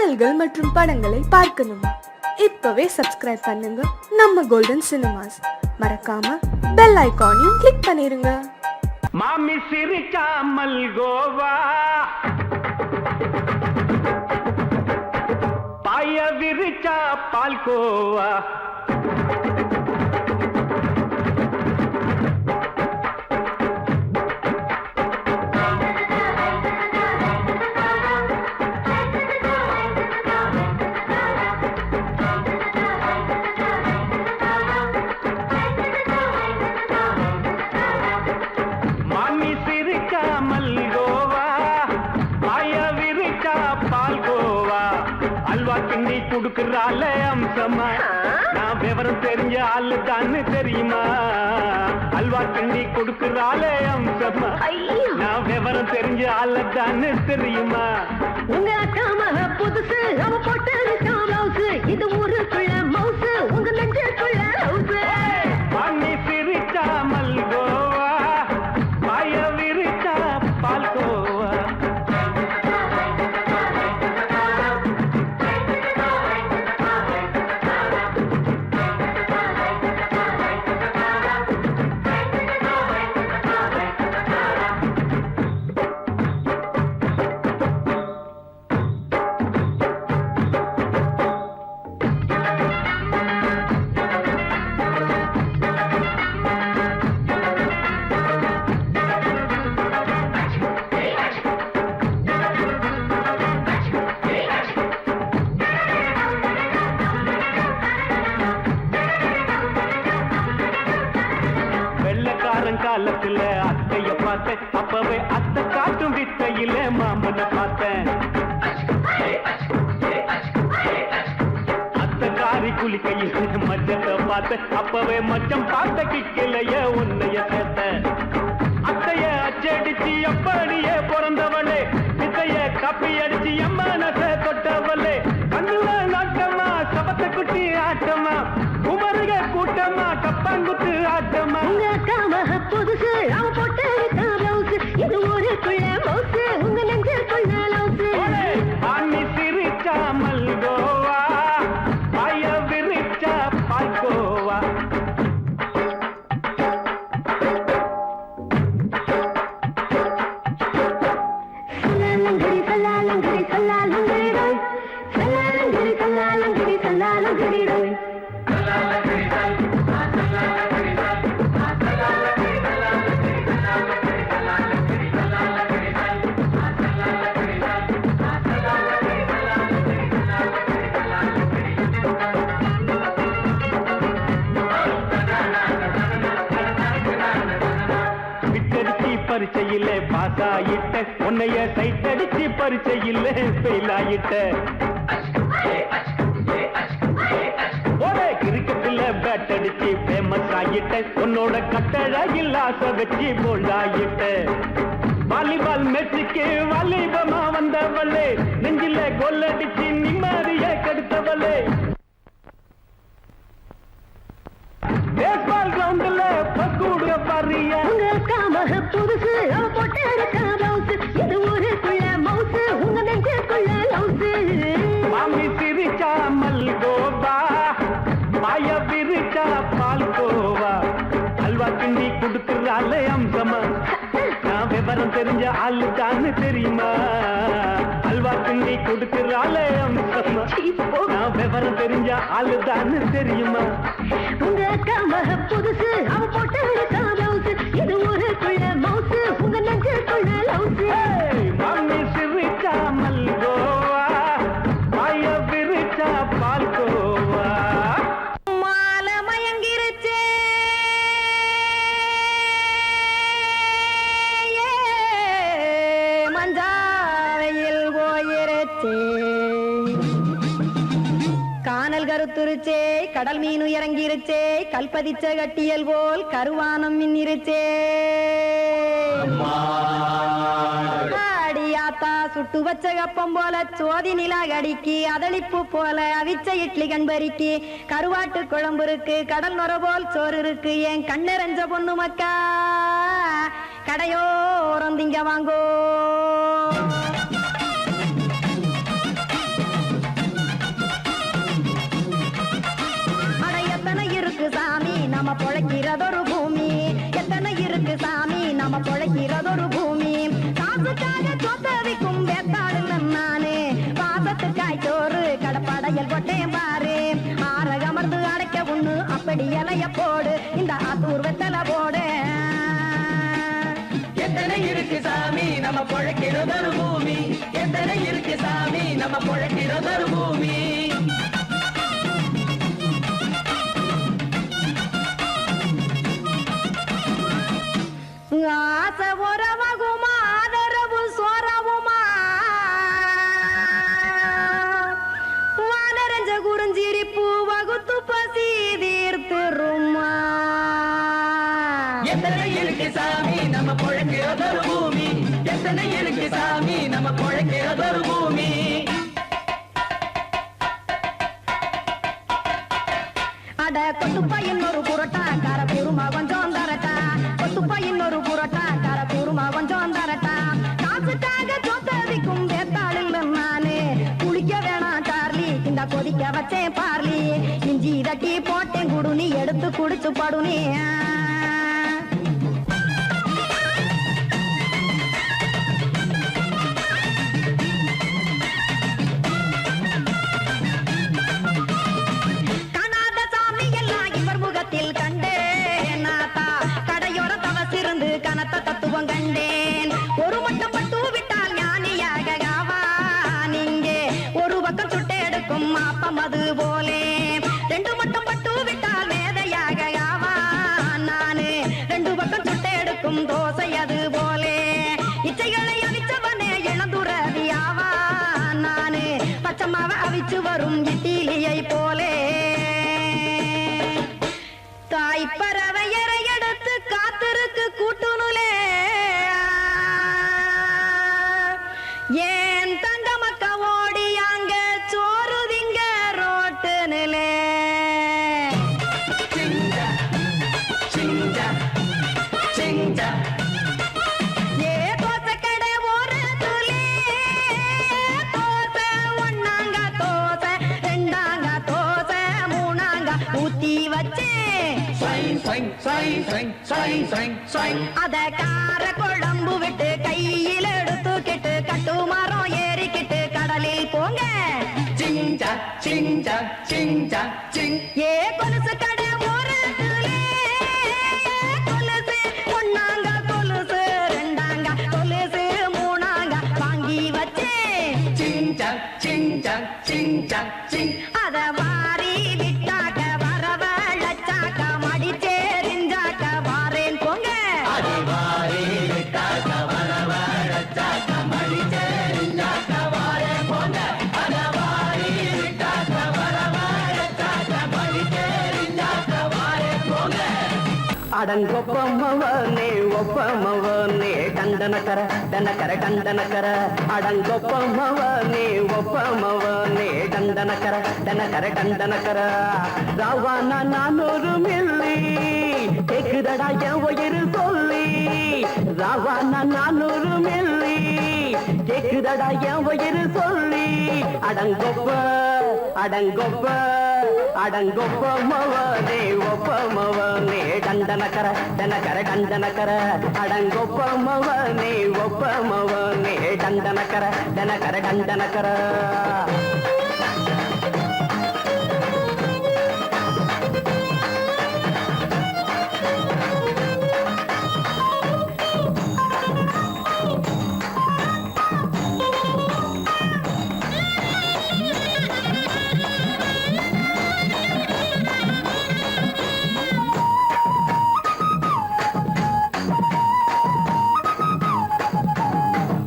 பாடல்கள் மற்றும் படங்களை பார்க்கணுமா? இப்பவே சப்ஸ்கிரைப் பண்ணுங்க நம்ம கோல்டன் சினிமாஸ். மறக்காம பெல் ஐகானையும் கிளிக் பண்ணிருங்க. மாமி சிரிச்சா மல்கோவா, பாய விரிச்சா பால்கோவா, கிண்டி குடுக்கறால அம்சமா, நான் விவரம் தெரிஞ்ச ஆளு தான்னு தெரியுமா? அல்வா கிண்டி குடுக்கறால அம்சமா, நான் விவரம் தெரிஞ்ச ஆளு தான்னு தெரியுமா? உங்க அக்காம புதுசு அவ போட்டு பிளவுஸ், இது ஊருக்குள்ள மவுசு, உங்க நெஞ்சுக்குள்ள ஹவுஸ். பண்ணி சிரிச்சா மல்கோவா, பாய விரிச்சா பால்கோவா. காலத்துல அத்தைய பார்த்தேன், அப்பவே அத்தை காட்டும் வித்தையில மாமனை பார்த்தேன். அத்தை காரி குளிக்கையில் மச்சத்தை பார்த்தேன், அப்பவே மச்சம் பார்த்த கிக்கலைய உன்னைய சேர்த்தேன். அத்தைய அச்சடிச்சு அப்படியே பிறந்தவளே, வித்தைய கப்பி அடிச்சு எம்மனசை தொட்டவளே. கண்ணுல நாட்டமா, சபத்தை குட்டி ஆட்டமா, குமருக கூட்டமா, கப்பாங்குத்து ஆட்டமா. புதுசு அவ போட்டு பிளவுஸ், இது ஊருக்குள்ள மவுசு, உங்க நெஞ்சுக்குள்ள லவுஸ். ஆனி சிரிச்சா மல்கோவா, பாய விரிச்சா பால்கோவா. சல்லாலங்கடி சல்லாலங்கடி சல்லாலங்கடி ரோய், சல்லாலங்கடி சல்லாலங்கடி சல்லாலங்கடி ரோய். பரிச்சையில பாஸ் ஆயிட்ட, உன்னைய சைட் அடிச்சு பரிச்சையில ஃபெயில் ஆயிட்ட. ஒரே கிரிக்கெட்ல பேட் அடிச்சு ஃபேமஸ் ஆயிட்ட, உன்னோட கட்டழகில் ஆசை வச்சு போல்ட் ஆயிட்ட. வாலிபால் மேட்சுக்கு வாலிபமா வந்தவளே, நெஞ்சில கோல் அடிச்சு நிம்மதிய கெடுத்தவளே. பேஸ்பால் கிரவுண்ட்ல பக்கூடுக பாரியா, உங்க காம புதுசு அவ போட்டு பிளவுஸ், இது ஊருக்குள்ள மவுசு, உங்க நெஞ்சுக்குள்ள லவுஸ். மாமி சிரிச்சா மல்கோவா, பாய விரிச்சா பால்கோவா. அல்வா கிண்டி குடுக்கறால அம்சமா, நான் விவரம் தெரிஞ்ச ஆளு தான்னு தெரியுமா? அல்வா கிண்டி குடுக்கறால அம்சமா, நான் விவரம் தெரிஞ்ச ஆளு தான்னு தெரியுமா? உங்க காம புதுசு அவ போட்டு பிளவுஸ், இது ஊருக்குள்ள மவுசு, உங்க நெஞ்சுக்குள்ள லவுஸ். மாமி சிரிச்சா மல்கோவா, பாய விரிச்சா பால்கோவா. மாலை மயங்கிருச்சே, மஞ்சாவையில் போயிருச்சே, கானல் கருத்துருச்சே, கடல் மீன் இறங்கிருச்சே, கல்பதிச்ச கட்டியல் போல் கருவானம் மின்னிருச்சே. அடியாத்தா சுட்டு வச்ச கப்பம் போல சோதி நிலா கடிக்கு, அதளிப்பு போல அவிச்ச இட்லி கண்பறிக்கு, கருவாட்டு குழம்பு இருக்கு, கடல் நொர போல் சோறு இருக்கு, என் கண்ணெரஞ்ச பொண்ணு மக்கா கடையோரம் திங்க வாங்கோ. படையல் போட்டேன் பாரு ஆரகமர்ந்து அடைக்க ஒண்ணு அப்படி இலைய போடு இந்த ஆத்தூர் வெத்தலை போடு எத்தனை இருக்கு சாமி நம்ம பொழைக்கிறதொரு பூமி எத்தனை இருக்கு சாமி நம்ம பொழைக்கிறதொரு பூமி ஆசை உறவகுமா ஆதரவு சோறவுமா வானரஞ்ச குறிஞ்சிரிப்பு வகுத்து பசி தீர்த்துருமா எத்தனை இருக்கு சாமி நம்ம பொழைக்கிறதொரு பூமி எத்தனை இருக்கு சாமி நம்ம பொழைக்கிறதொரு பூமி அட கொத்துப்பா இன்னொரு புரோட்டா கார கூறுமா கொஞ்சம் தரட்டா கொத்துப்பா இன்னொரு புரோட்டா கார கூறுமா கொஞ்சம் தரட்டா காசுக்காக சொத்ததிக்கும் வேத்தாளில் நானு குளிக்க வேணாம் சார்லி இந்த கொதிக்க வச்சேன் பார்லி இஞ்சி தட்டி போட்டேன் குடுனி எடுத்து குடிச்சு படுனி கனத்த தத்துவம் கண்டேன் ஒரு மட்டும் பட்டு விட்டால் ஞானியாக நீங்கே ஒரு பக்கம் சுட்டு எடுக்கும் மாப்பம் அது போலே ரெண்டு மட்டும் பட்டு விட்டால் வேதையாக நானு ரெண்டு பக்கம் சுட்டு எடுக்கும் தோசை அது போலே இச்சைகளை அவிச்சவனே இளந்துறவியாவா நானு பச்சமாவ அவிச்சு வரும் இட்டிலியை போலே தாய்ப்பறவையரை எடுத்து காத்திருக்கு கூட்டுனுலே ஏன் தங்க மக்க ஓடி அங்க சோறுதிங்க ரோட்டு நிலே ஏ தோசை கடை ஓரத்துலே தோசை ஒன்னாங்க தோசை ரெண்டாங்க தோசை மூணாங்க ஊத்தி வச்சே அத கார குழம்பு விட்டு கையில் எடுத்துக்கிட்டு கட்டு மரம் ஏறிக்கிட்டு கடலில் போங்க ஏ கொலுசு கடை ஓரத்துலே கொலுசு ஒன்னாங்க கொலுசு ரெண்டாங்க கொலுசு மூணாங்க வாங்கி வச்சே அத வாரி விட்டாக்க வரவழைச்சாக்க மடிச்சேரிஞ்சாக்க வாரேன் போங்க அடங்கொப்பமவனே ஒப்பமவனே டண்டனக்கர டனக்கர டண்டனக்கர அடங்கொப்பமவனே ஒப்பமவனே டண்டனக்கர டனக்கர டண்டனக்கர ராவானா 400 மில்லி கேக்குதடா என் உயிர் சொல்லி ராவானா 400 மில்லி கேக்குதடா என் உயிர் சொல்லி அடங்கொப்ப அடங்கொப்ப அடங்கொப்பமவனே ஒப்பமவனே டண்டனக்கர டனக்கர டண்டனக்கர அடங்கொப்பமவனே ஒப்பமவனே டண்டனக்கர டனக்கர டண்டனக்கர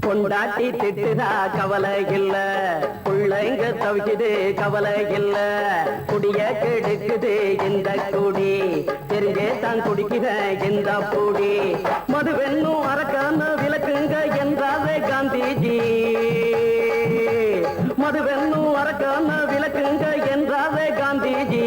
பொண்டாட்டி திட்டுதா கவலை இல்ல பிள்ளைங்க தவிக்குது கவலை இல்ல குடிய கெடுக்குது இந்த குடி தெரிஞ்சே தான் குடிக்கிற இந்த பூடி மதுவென்னும் அரக்கான விளக்குங்க என்றாவே காந்திஜி மதுவென்னும் அரக்கான விளக்குங்க என்றாவே காந்திஜி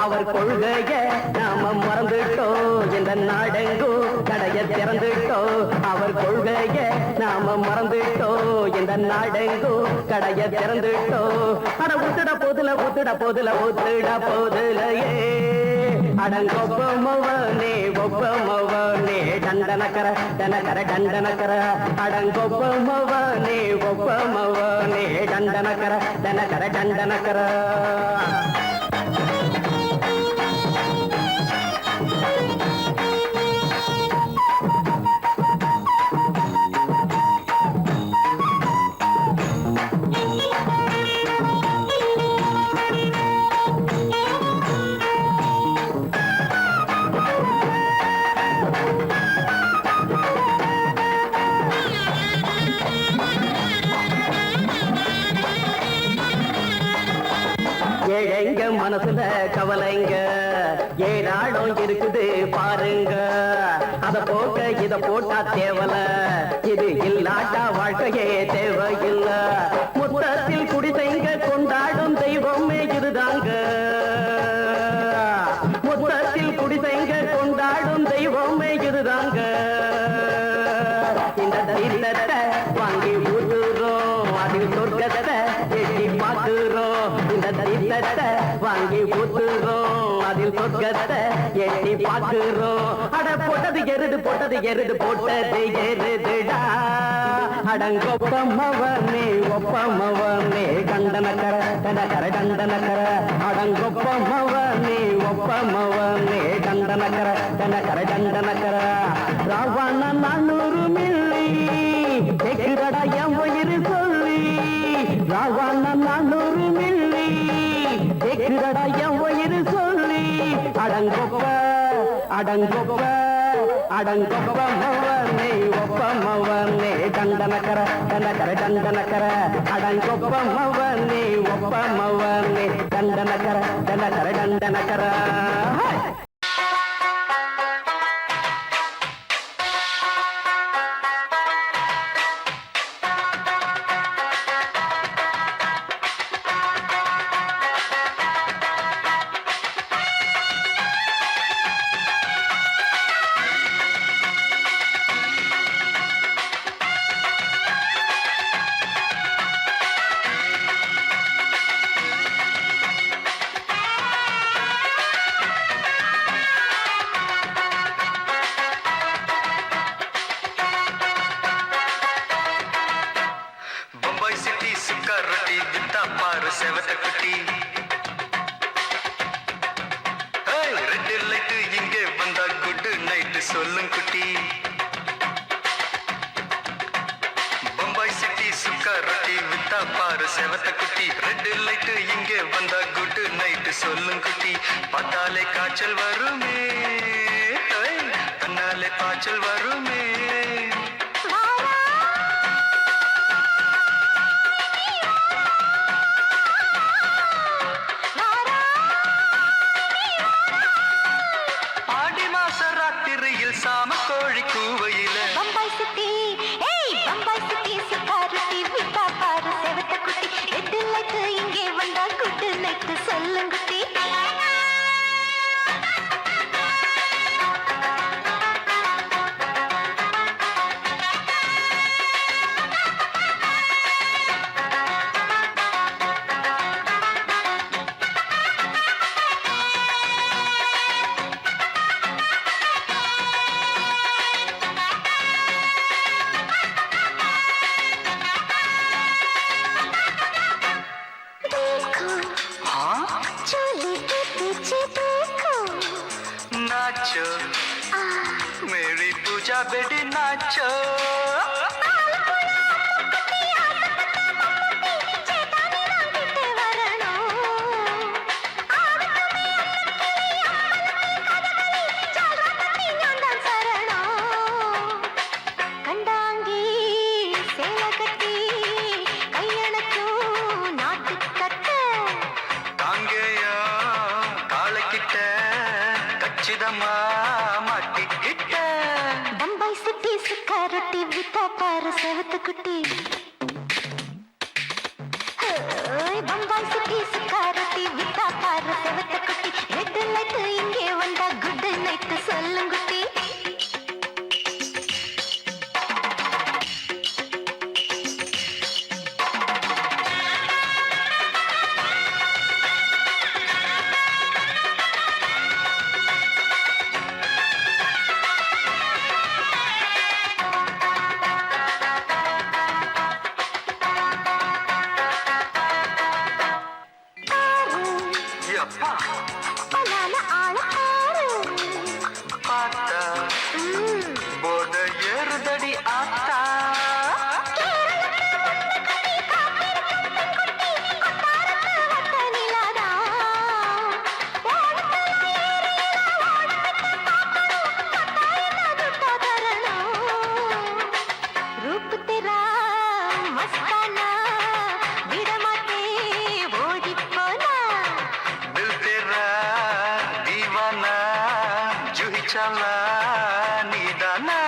அவர் கொள்கைய நாம மறந்துட்டோம் இந்த நாடெங்கோ கடைய திறந்துட்டோம் அவர் கொள்கைய நாம மறந்துட்டோம் இந்த நாடெங்கோ கடைய திறந்துட்டோம் அட ஊத்துட போதுல ஊத்துட போதுல ஊத்துட போதுலையே அடங்கொப்பமவனே ஒப்பமவனே டண்டனக்கர டனக்கர டண்டனக்கர அடங்கொப்பமவனே ஒப்பமவனே டண்டனக்கர டனக்கர டண்டனக்கர ஏழைங்க மனசுல கவலைங்க ஏராளம் இருக்குது பாருங்க அத போக்க இத போட்டா தேவல இது இல்லாட்டா வாழ்க்கையே தேவையில்ல முத்தத்தில் குடிசைங்க கொண்டாடும் தெய்வமே இதுதாங்க முத்தத்தில் குடிசைங்க கொண்டாடும் தெய்வமே இதுதாங்க இந்த தீர்த்தத்தை வாங்கி ஊத்துறோம் அதில் சொர்க்கத்தை எட்டி பார்க்கிறோம் இந்த தீர்த்தத்தை வாங்கி ஊத்துறோம் அதில் சொர்க்கத்தை எட்டி பார்க்கிறோம் அட போட்டது எருது போட்டது எருதுடா அடங்கொப்பமவனே ஒப்பமவனே கண்டனக்கர கண்டனக்கர கண்டனக்கர அடங்கொப்பமவனே ஒப்பமவனே கண்டனக்கர கண்டனக்கர கண்டனக்கர ராவண 400 மில்லி கேக்குறடா என் உயிர் சொல்லி ராவண 400 மில்லி கேக்குறடா என் உயிர் சொல்லி அடங்கொப்ப அடங்கொப்ப அடங்கொப்பமவனே ஒப்பமவனே கண்டனக்கர கண்டனக்கர கண்டனக்கர அடங்கொப்பமவனே ஒப்பமவனே கண்டனக்கர கண்டனக்கர கண்டனக்கர செவத்த குட்டி ரெட் லைட் இங்கே வந்தா குட் நைட் சொல்லும் குட்டி பம்பாய் சிட்டி சுக்கா ரொட்டி வித்தா பாரு செவத்த குட்டி ரெட் லைட் இங்கே வந்தா குட் நைட் சொல்லும் குட்டி பார்த்தாலே காய்ச்சல் வருமே தன்னாலே காய்ச்சல் வருமே சாம கோழி கூவையில பம்பாய் சிட்டி பம்பாய் சிட்டி சிக்காரத்தி விட்டா பாரு செவத்த குட்டி ரெட் லைட் இங்கே வந்தா குட் நைட் சொல்லுங்குட்டி नाचो मेरी पूजा बेटी नाचो பம்பாய் சிட்டி சுக்காரொட்டி வித்தா பாரு செவத்த குட்டி பம்பாய் சிட்டி சுக்காரொட்டி வித்தா பாரு செவத்த குட்டி ரெட் லைட் இங்கே வந்தா குட் நைட் சொல்லுங்குட்டி எப்பா பலான ஆள ஆறு பார்த்தா போத ஏறுதடி ஆத்தா दिल तेरा दीवाना जूही चाला नीदाना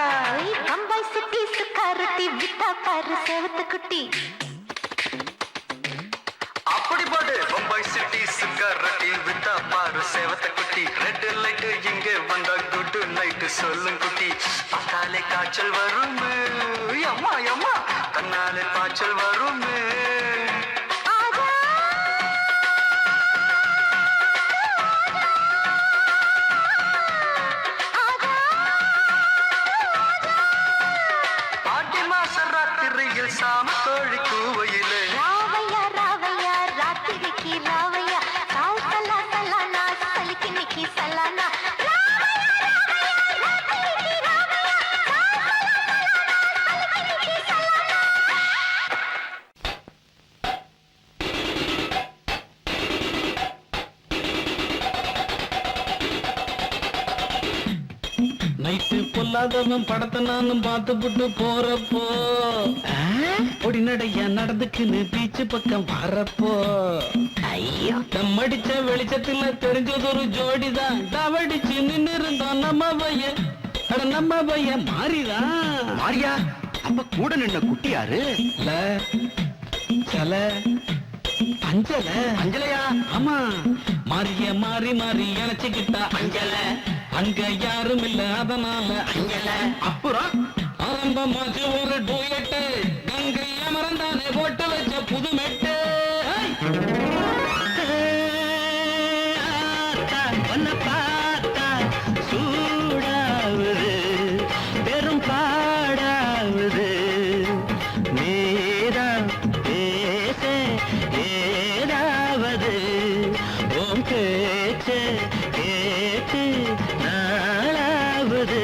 குட்டி அப்படி போடு பம்பாய் சிட்டி சுக்கரட்டி வித்தா பாரு சேவத்த குட்டி ரெட் லைட் இங்க வந்தா குட் நைட் சொல்லும் குட்டி பார்த்தாலே காய்ச்சல் வரும் அம்மா அம்மா தன்னாலே பாய்ச்சல் வரும் ஆடி மாச ராத்திரியில் சாம கோழி கூவையிலே ராவையா ராவையா ராத்திரிக்கு ராவையா சால் சலா சலானா சலிக்கு நிக்கி சலானா நைட்டு பொல்லாதவன் படத்தை நானும் பார்த்துப்புட்டு போறப்போ பொடி நடையா நடந்துக்குன்னு பீச்சு பக்கம் வரப்போ ஐயோ நம்மடிச்ச வெளிச்சத்துல தெரிஞ்சது ஒரு ஜோடிதான் டவடிச்சு நின்னு இருந்தோம் நம்ம பையன் நம்ம பையன் மாறிதான் மாரியா அப்ப கூட நின்ன குட்டியாரு இல்ல சல அஞ்சல அஞ்சலையா ஆமா மாறிய மாறி மாறி இணைச்சுக்கிட்டா அஞ்சல அங்க யாரும் இல்ல அதனால அஞ்சல அப்புறம் ஆரம்பமாச்சு ஒரு டூயட்டு கங்கை அமரந்தானே போட்டு வச்ச புது மெட்டு ஒன்ன பார்த்தா சூடாவுது பெரும் பாடாவுது நேரம் பேச ஏதாவது ஓம் பேச்சு கேட்டு நாளாவது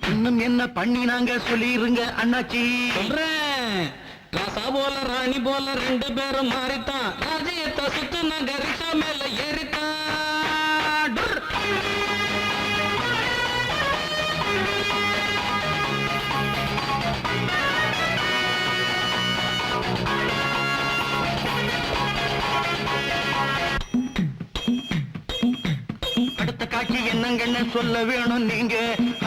இன்னும் என்ன பண்ணி நாங்க சொல்லிருங்க அண்ணாச்சி சொல்றேன் ராசா போல ராணி போல ரெண்டு பேரும் மாறித்தான் ராஜ்யத்தை சுத்து நாங்க ரிஷா மேல ஏறித்தான் டுர். அடுத்த காட்சி என்னங்கன்னு சொல்ல வேணும் நீங்க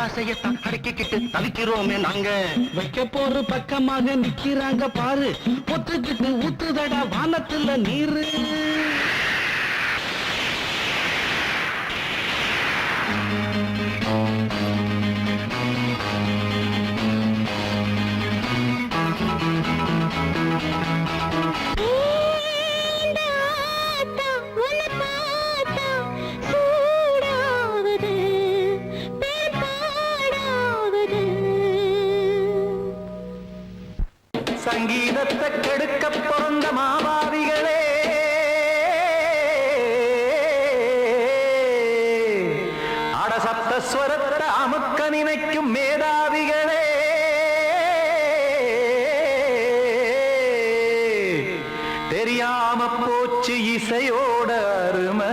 ஆசையத்தான் அடக்கிக்கிட்டு தவிக்கிறோமே நாங்க வைக்க போற பக்கமாக நிக்கிறாங்க பாரு ஒத்துக்கிட்டு ஊத்துதடா வானத்துல நீரு சங்கீதத்தை கெடுக்க பிறந்த மாபாவிகளே அடசப்த ஸ்வரத்தை அமுக்க நினைக்கும் மேதாவிகளே தெரியாம போச்சு இசையோட அருமை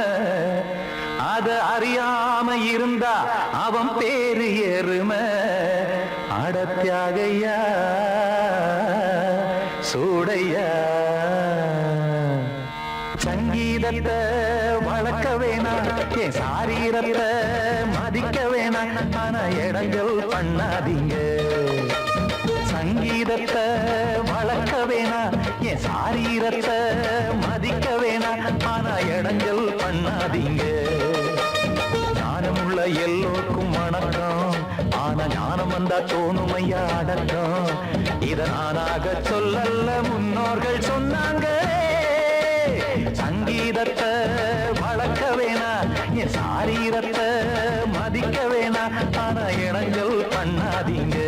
அத அறியாம இருந்தா அவன் பேரு எருமை அடத்தியாகையா சூடையா சங்கீதத்தை வளர்க்க வேணாம் என் சாரீரத்தை மதிக்க வேணாம் ஆனா இடங்கள் பண்ணாதீங்க சங்கீதத்தை வளர்க்க வேணாம் என் சாரீரத்தை மதிக்க வேணாம் ஆனா இடங்கள் பண்ணாதீங்க ஞானமுள்ள எல்லோருக்கும் வணக்கம் ஆனா ஞானம் வந்தா தோணுமையா அடக்கம் இத நானாக சொல்லல்ல முன்னோர்கள் சொன்னாங்க சங்கீதத்தை வளர்க்க வேணா என் சாரீரத்தை மதிக்க வேணா ஆனா இணங்கல் பண்ணாதீங்க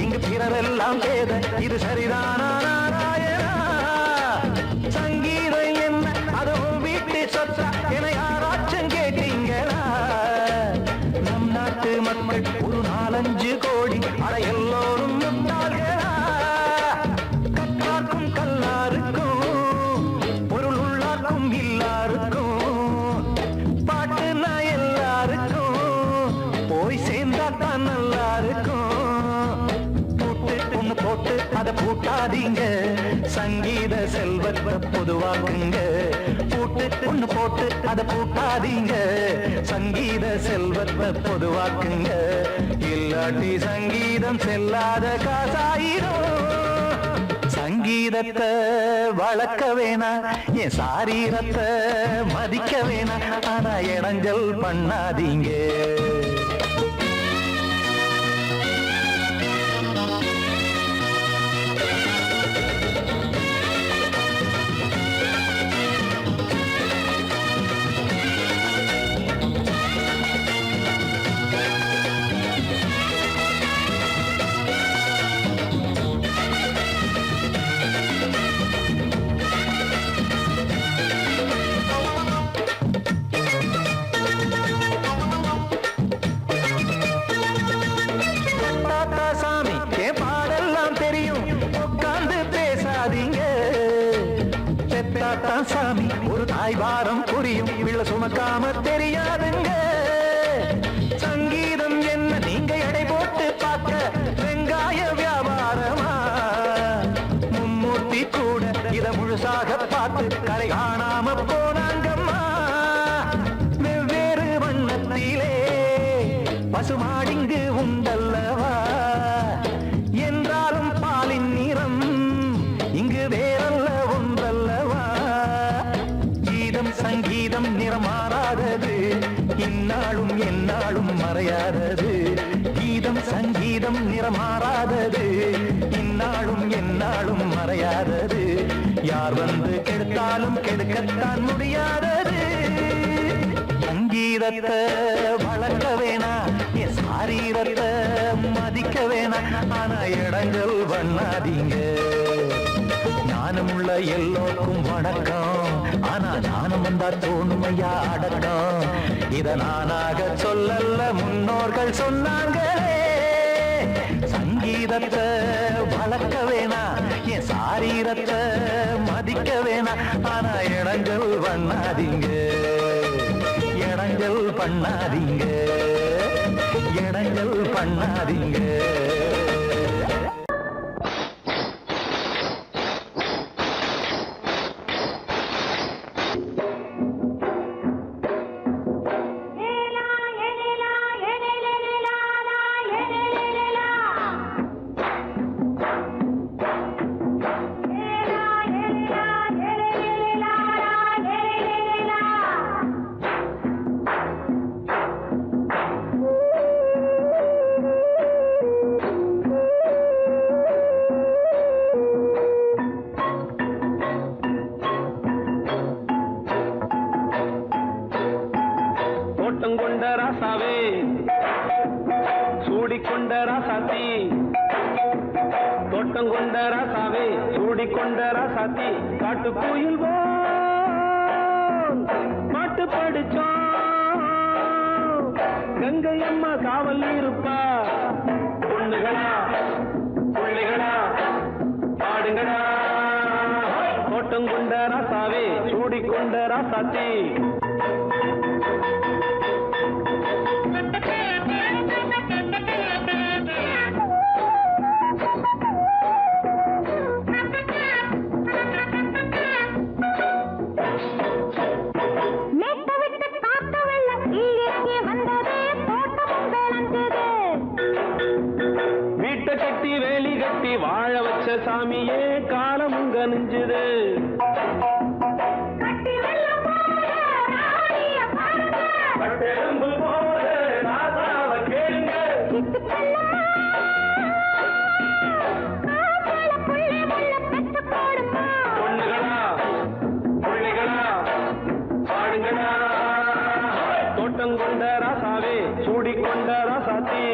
இங்கு பிறரெல்லாம் பேத இது சரிதானா நாராயணா சங்கீதம் என்ன அதுவும் வீட்டு சொத்தா என யாராச்சும் கேட்டீங்களா நம் நாட்டு மக்கள் ஒரு 4-5 கோடி அட எல்லோரும் முட்டாள்களா கற்றார்க்கும் கல்லாருக்கும் பொருள் உள்ளார்க்கும் இல்லாருக்கும் பாட்டுனா எல்லாருக்கும் போய் சேர்ந்தாத்தான் நல்லா இருக்கும் போட்டு அத பூட்டாதீங்க சங்கீத செல்வத்தை பொதுவாக்குங்க பூட்டு ஒண்ணு போட்டு அத பூட்டாதீங்க சங்கீத செல்வத்தை பொதுவாக்குங்க இல்லாட்டி சங்கீதம் செல்லாத காசாயிரும் சங்கீதத்தை வளர்க்க வேணா என் சாரீரத்தை மதிக்க வேணா ஆனா இடைஞ்சல் பண்ணாதீங்க சாமி ஒரு தாய் வாரம் புரியும் பிள்ள சுமக்காம தெரியாதுங்க சங்கீதம் என்ன நீங்க எடை போட்டு பார்க்க வெங்காய வியாபாரமா மும்மூர்த்தி கூட இத முழுசாக பார்த்து கரை காணாம போனாங்கம்மா வெவ்வேறு வண்ணத்திலே பசுமாடிங்கு உண்டல்லவா என்றாலும் பாலின் நிறம் இங்கு வேறல்ல ஒன்றல்லவா சங்கீதம் நிறமாறாதது இந்நாளும் எந்நாளும் மறையாதது கீதம் சங்கீதம் நிறமாறாதது இந்நாளும் எந்நாளும் மறையாதது யார் வந்து கெடுத்தாலும் கெடுக்கத்தான் முடியாதது சங்கீதத்தை வளர்க்க வேணா என் சாரீரத்தை மதிக்க வேணா ஆனா இடங்கள் பண்ணாதீங்க ஞானமுள்ள எல்லோருக்கும் வணக்கம் ஆனா ஞானம் வந்தா தோணுமையா அடக்கம் இத நானாக சொல்லல்ல முன்னோர்கள் சொன்னாங்களே சங்கீதத்தை வளர்க்க வேணா என் சாரீரத்தை மதிக்க வேணா ஆனா இடங்கள் பண்ணாதீங்க இடங்கள் பண்ணாதீங்க இடங்கள் பண்ணாதீங்க காட்டுக்குயில் பாட்டு படிச்சோம் கங்கை அம்மா காவல் இருப்பா பொண்ணுகளா பிள்ளைகளா பாடுங்களா தோட்டம் கொண்ட ராசாவே சூடிக்கொண்ட ராசாத்தி வீட்டை கட்டி வேலி கட்டி வாழ வச்ச சாமியே காலமும் கனிஞ்சுது தோட்டம் கொண்ட ராசாவே சூடிக்கொண்ட ராசாத்தி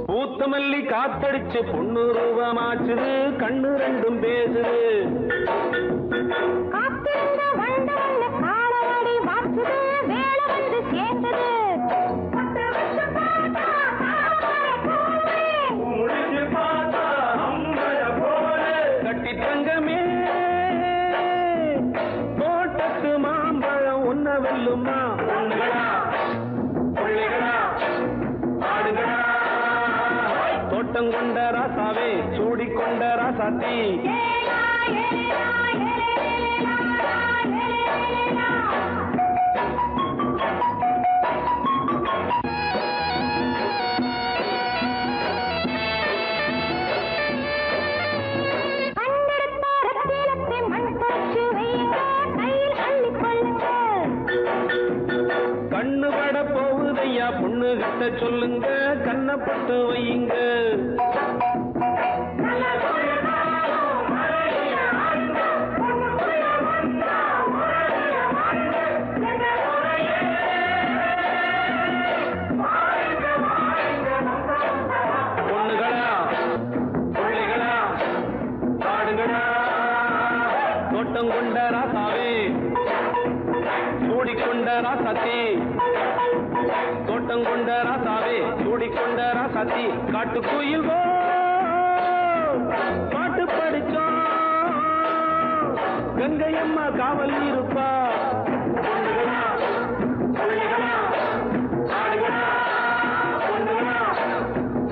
பூத்தமல்லி காத்தடிச்சு பொண்ணு ரூபமாச்சுது கண்ணு ரெண்டும் பேசுது கட்டி தங்கமே தோட்டத்து மாம்பழம் உன்ன வெல்லுமா பொண்ணுகளா பிள்ளைகளா ஆடுகளா தோட்டம் கொண்ட ராசாவே சூடிக்கொண்ட ராசாத்தி கண்ணு பட போகுதையா பொண்ணு கிட்ட சொல்லுங்க கண்ணப்பட்டு வையுங்க பொண்ணுகளா பிள்ளைகளா ஆடுகளா தோட்டம் கொண்ட ராசாவே சூடிக்கொண்ட ராசாத்தி தோட்டம் கொண்ட ராசாவே சூடிக்கொண்ட ராசாத்தி காட்டுக்குயில் பாட்டு படிச்சோம் கங்கையம்மா காவல் இருப்பா பொண்ணுகளா பிள்ளைகளா ஆடுகளா பொண்ணுகளா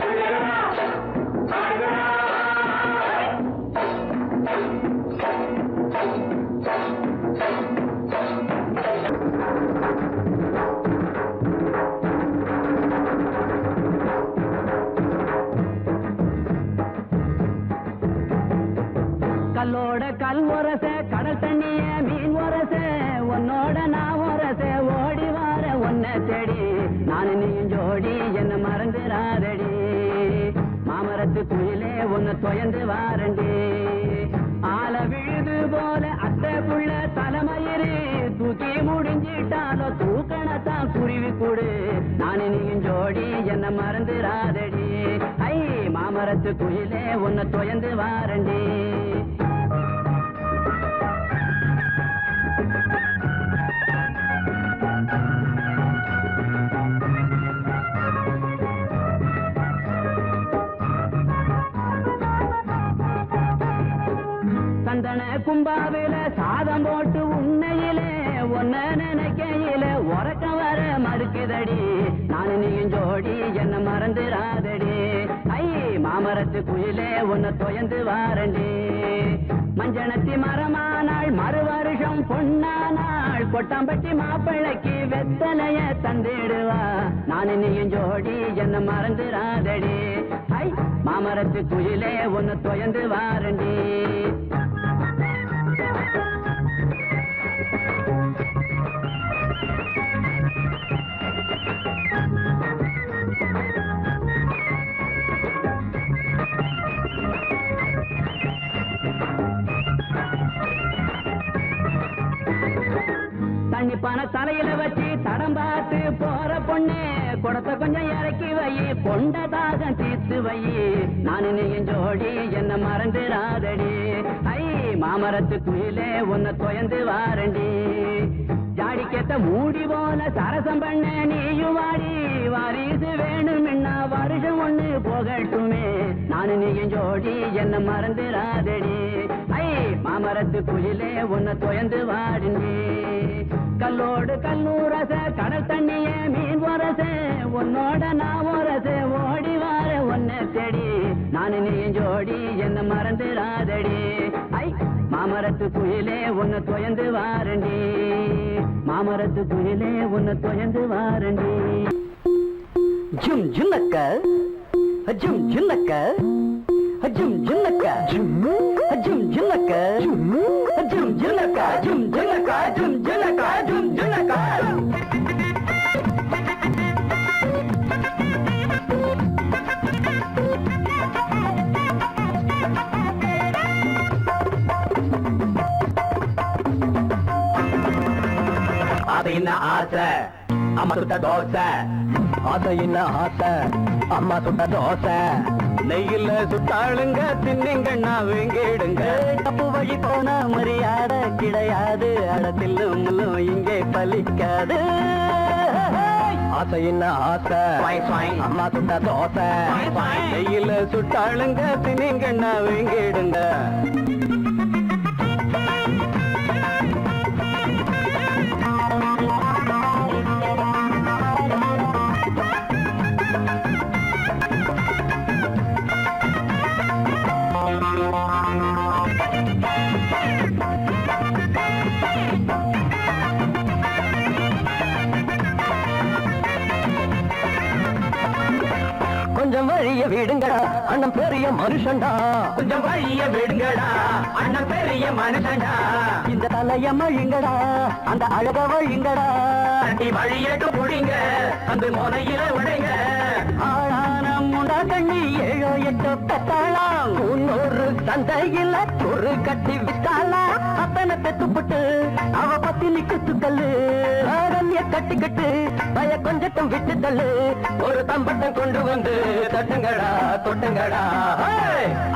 பிள்ளைகளா ஆடுகளா கல்லோட கல் உரச கடல் தண்ணிய மீன் உரச உன்னோட நான் உரச ஓடி வார ஒன்ன தேடி நானு நீயும் ஜோடி என்ன மறந்துடாதடி மாமரத்து குயிலே உன்னை தொயந்து வாரண்டி ஆல விழுது போல அத்தை புள்ள தலைமயிறு தூக்கி முடிஞ்சிட்டாலோ தூக்கணத்தான் குருவி கூடு நானு நீயும் ஜோடி என்ன மறந்துடாதடி ஐ மாமரத்து குயிலே உன்னை தொயந்து வாரண்டி சந்தன கும்பாவில சாதம் போட்டு உன்னையிலே ஒன்ன நினைக்கையில உறக்க வர மறுக்குதடி நானு நீயும் ஜோடி என்ன மறந்துடாதடி ஐ மாமரத்து குயிலே உன்னை தொயந்து வாரண்டி மஞ்சனத்தி மரமானாள் மறு வருஷம் பொன்னானாள் கொட்டாம்பட்டி மாப்பிள்ளைக்கு வெத்தலைய தந்திடுவா நானு நீயும் ஜோடி என்ன மறந்துடாதடி ஐ மாமரத்து குயிலே உன்னை தொயந்து வாரண்டி தண்ணி பண தலையில வச்சு தடம் பார்த்து போற பொண்ணு குடத்தை கொஞ்சம் இறக்கி வை கொண்ட தாகம் தீர்த்து வை நானு நீயும் ஜோடி என்ன மறந்துடா மாமரத்து குயிலே உன்னை தொயந்து வாரண்டி ஜாடிக்கேத்த மூடி போல சரசம் பண்ண நீயும் வாடி வாரிசு வேணும்னா வருஷம் ஒண்ணு போகட்டுமே நானு நீயும் ஜோடி என்ன மறந்துடாதடி ஐ மாமரத்து குயிலே உன்னை தொயந்து வாரண்டி கல்லோடு கல்லூரச கடல் தண்ணிய மீன் வரச உன்னோட நான் வரச ஓடி வார ஒன்ன தேடி நானு நீயும் ஜோடி என்ன மறந்துடாதடி ஐ மாமரத்து குயிலே உன்னை தொயந்து வாரண்டி மாமரத்து குயிலே உன்னை தொயந்து வாரண்டி ஜும் ஜுன்னக்க ஜும் ஜுன்னக்க ஜும் ஜுன்னக்க ஜும் ஜுன்னக்க ஜும் ஜுன்னக்க ஜும் ஜுன்னக்க ஜும் ஜுன்னக்க ஜும் ஜுன்னக்க அது என்ன ஆசை அம்மா சுட்ட தோசை அது என்ன ஆசை அம்மா சுட்ட தோசை நெய்யில சுட்டாளுங்க தின்னுங்கண்ணா வேங்கிடுங்க தப்பு வழி போன மரியாதை கிடையாது அடத்தில்லும் முள்ளும் இங்கே பலிக்காது ஆசை என்ன ஆசை அம்மா சுட்ட தோசை நெய்யில சுட்டாளுங்க தின்னுங்கண்ணா வேங்கிடுங்க கொஞ்சம் வழிய விடுங்கடா அண்ணன் பெரிய மனுஷன்டா கொஞ்சம் வழிய விடுங்கடா அண்ணன் பெரிய மனுஷன்டா இந்த தலைய மழிங்கடா அந்த அழக வழிங்கடா தட்டி வழியட்டு புடிங்க அந்த முனையில உடைங்க ஆளான முண்டா கண்ணி 7 8 பெத்தாளாம் முன்னொரு சந்தையில ஒரு கட்டி விட்டாளா அப்பனை பெத்துப்பட்டு அவ பத்தினி குத்துக்கல்லு ஆரண்ய கட்டிக்கிட்டு பய கொஞ்சட்டும் விட்டு தள்ளு ஒரு தம்பட்டம் கொண்டு வந்து தட்டுங்கடா தொட்டுங்கடா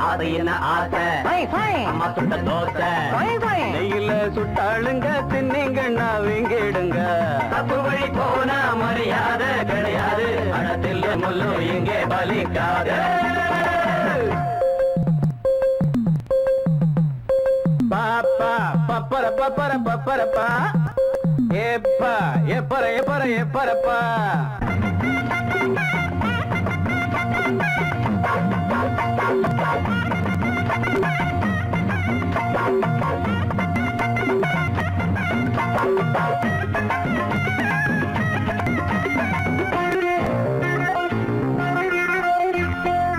அது என்ன ஆசை அம்மா சுட்ட தோசை நெய்யில சுட்டாளுங்க தின்னிங்கண்ணா வீங்கிடுங்க தப்பு வழி போனா மரியாதை கிடையாது அடத்தில் முள்ளு இங்கே பலிக்காது பாப்பா பப்பர பப்பர பப்பரப்பா எப்பா எப்பர எப்பர எப்பரப்பா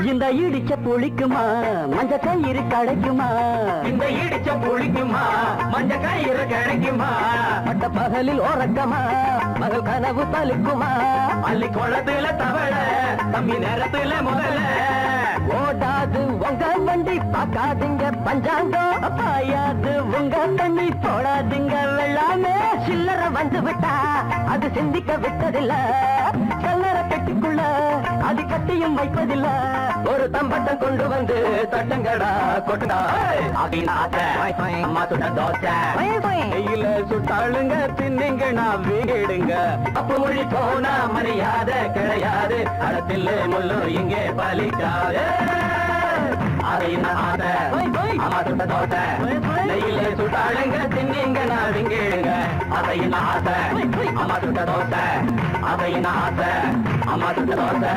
இந்த இடிச்ச புளிக்குமா மஞ்ச கயிறு கிடைக்குமா இந்த இடிச்ச புளிக்குமா மஞ்ச கயிறு கிடைக்குமா பட்ட பகலில் ஓரக்கமா மகள் கனவு பலிக்குமா அள்ளி குளத்துல தவள தம்பி நேரத்துல முதல்ல ஓடாது உங்க வண்டி பார்க்காதீங்க பஞ்சாங்கம் பாயாது உங்க தண்ணி போடாதீங்க வெள்ளாமே சில்லற வந்து விட்டா அது சிந்திக்க விட்டதில்ல கல்லற கட்டிக்குள்ள அது கட்டியும் வைப்பதில்ல ஒரு தம்பட்டம் கொண்டு வந்து தட்டங்கடா கொட்டுடா அம்மா சுட்ட தோசை கையில சுட்டாளுங்க தின்னுங்க நான் வீடுங்க அப்ப மொழி போனா மரியாதை கிடையாது அடத்தில் முள்ளு இங்கே பலிக்காது அம்மா சுட்ட தோசை நெய்யில சுட்டாளுங்க தின்னுங்க நான் வீடுங்க அதையின் ஆசை அம்மா சுட்ட தோசை அதையின் ஆசை அம்மா சுட்ட தோசை